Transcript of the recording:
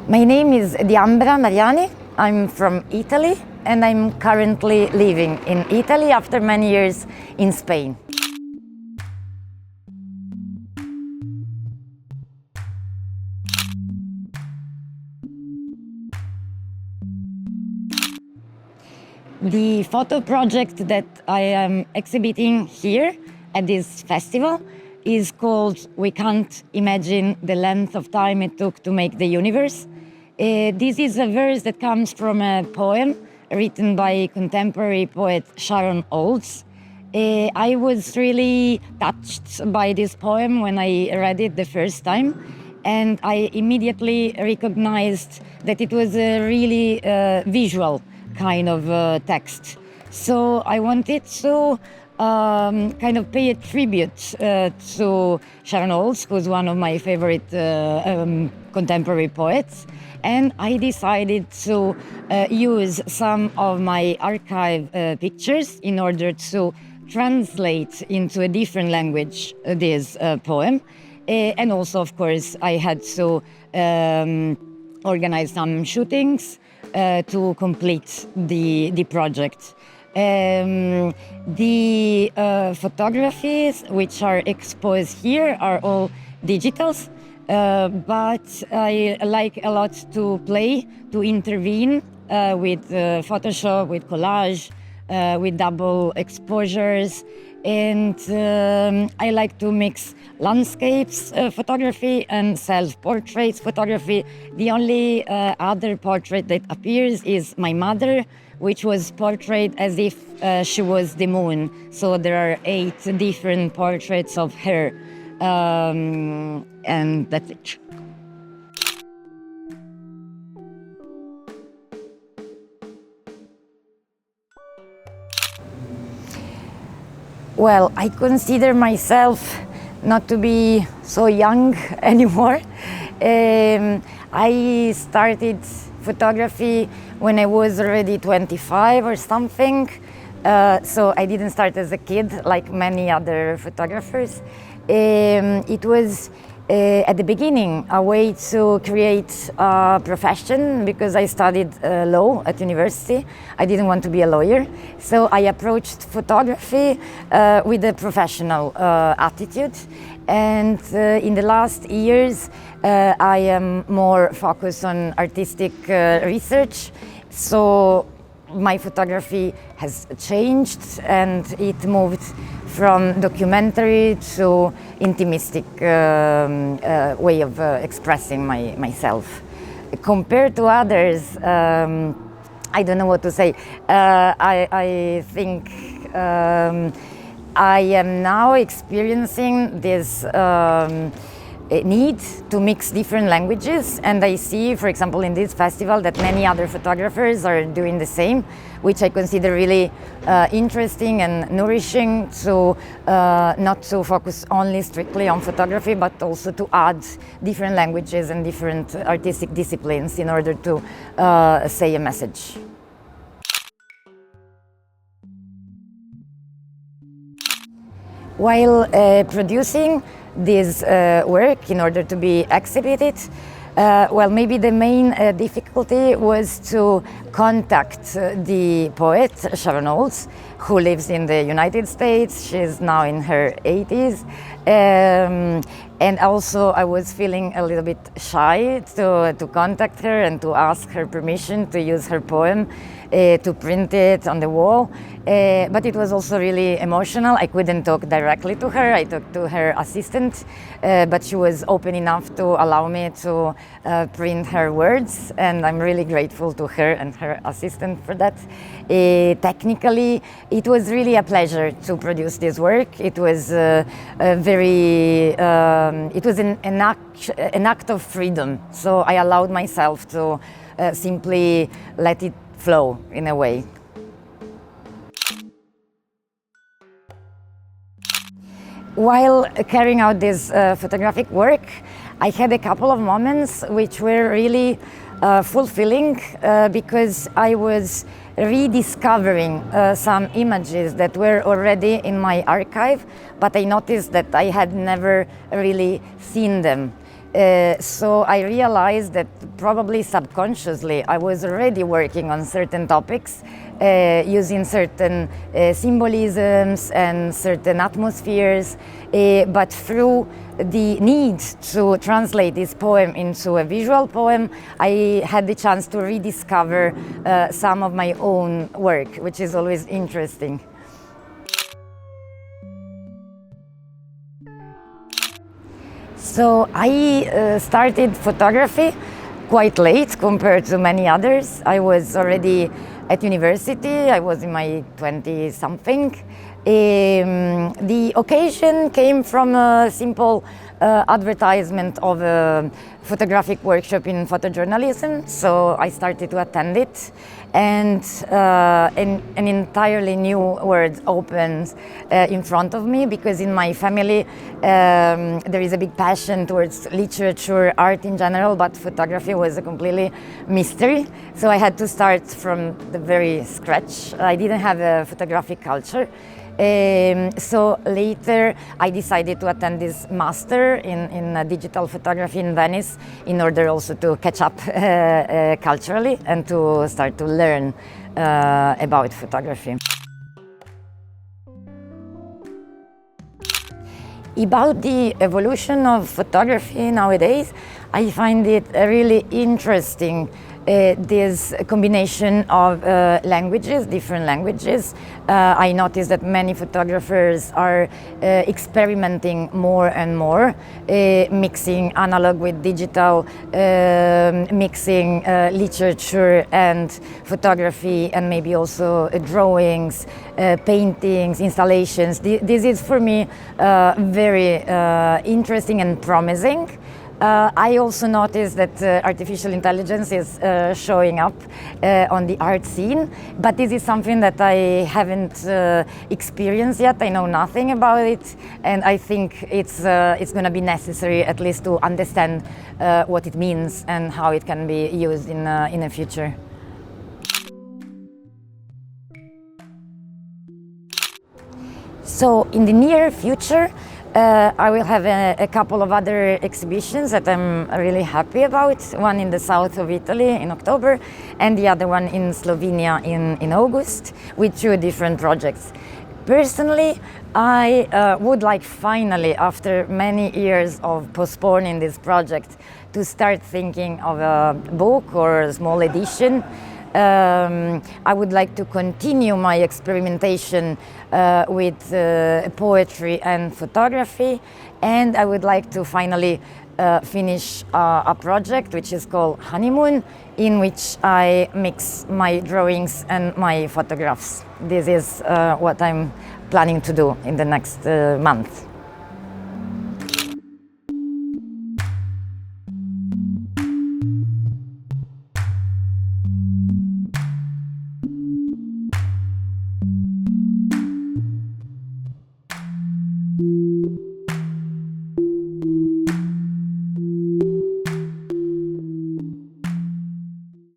My name is Diambra Mariani. I'm from Italy and I'm currently living in Italy after many years in Spain. The photo project that I am exhibiting here at this festival is called "We Can't Imagine the Length of Time It Took to Make the Universe." This is a verse that comes from a poem written by contemporary poet Sharon Olds. I was really touched by this poem when I read it the first time, and I immediately recognized that it was a really visual kind of text. So I wanted to kind of pay a tribute to Sharon Olds, who's one of my favorite contemporary poets. And I decided to use some of my archive pictures in order to translate into a different language this poem. And also, of course, I had to organize some shootings to complete the project. The photographies which are exposed here are all digitals, but I like a lot to play, to intervene with Photoshop, with collage, with double exposures, and I like to mix landscapes photography and self-portraits photography. The only other portrait that appears is my mother, which was portrayed as if she was the moon. So there are 8 different portraits of her, and that's it. Well, I consider myself not to be so young anymore. I started photography when I was already 25 or something. So I didn't start as a kid like many other photographers. It was at the beginning a way to create a profession because I studied law at university. I didn't want to be a lawyer, so I approached photography with a professional attitude. And in the last years I am more focused on artistic research, so my photography has changed and it moved from documentary to intimistic way of expressing myself. Compared to others, I don't know what to say. I think I am now experiencing this need to mix different languages, and I see, for example, in this festival that many other photographers are doing the same, which I consider really interesting and nourishing to not to focus only strictly on photography, but also to add different languages and different artistic disciplines in order to say a message. While producing this work in order to be exhibited, well, maybe the main difficulty was to contact the poet Sharon Olds, who lives in the United States. She's now in her 80s. And also I was feeling a little bit shy to contact her and to ask her permission to use her poem to print it on the wall. But it was also really emotional. I couldn't talk directly to her. I talked to her assistant, but she was open enough to allow me to print her words, and I'm really grateful to her and her assistant for that. Technically, it was really a pleasure to produce this work. It was it was an act of freedom. So I allowed myself to simply let it flow in a way. While carrying out this photographic work, I had a couple of moments which were really fulfilling because I was rediscovering some images that were already in my archive, but I noticed that I had never really seen them. So I realized that probably subconsciously I was already working on certain topics, using certain symbolisms and certain atmospheres, but through the need to translate this poem into a visual poem, I had the chance to rediscover some of my own work, which is always interesting. So I started photography quite late compared to many others. I was already at university, I was in my 20-something. The occasion came from a simple advertisement of a photographic workshop in photojournalism, so I started to attend it, and an entirely new world opened in front of me, because in my family there is a big passion towards literature, art in general, but photography was a completely mystery, so I had to start from the very scratch. I didn't have a photographic culture. So later I decided to attend this master in digital photography in Venice, in order also to catch up culturally and to start to learn about photography. About the evolution of photography nowadays, I find it really interesting, this combination of languages, different languages. I noticed that many photographers are experimenting more and more, mixing analog with digital, mixing literature and photography, and maybe also drawings, paintings, installations. This is for me very interesting and promising. I also noticed that artificial intelligence is showing up on the art scene, but this is something that I haven't experienced yet. I know nothing about it, and I think it's going to be necessary at least to understand what it means and how it can be used in the future. So in the near future, I will have a couple of other exhibitions that I'm really happy about. One in the south of Italy in October, and the other one in Slovenia in August, with two different projects. Personally, I would like finally, after many years of postponing this project, to start thinking of a book or a small edition. I would like to continue my experimentation with poetry and photography, and I would like to finally finish a project which is called Honeymoon, in which I mix my drawings and my photographs. This is what I'm planning to do in the next month.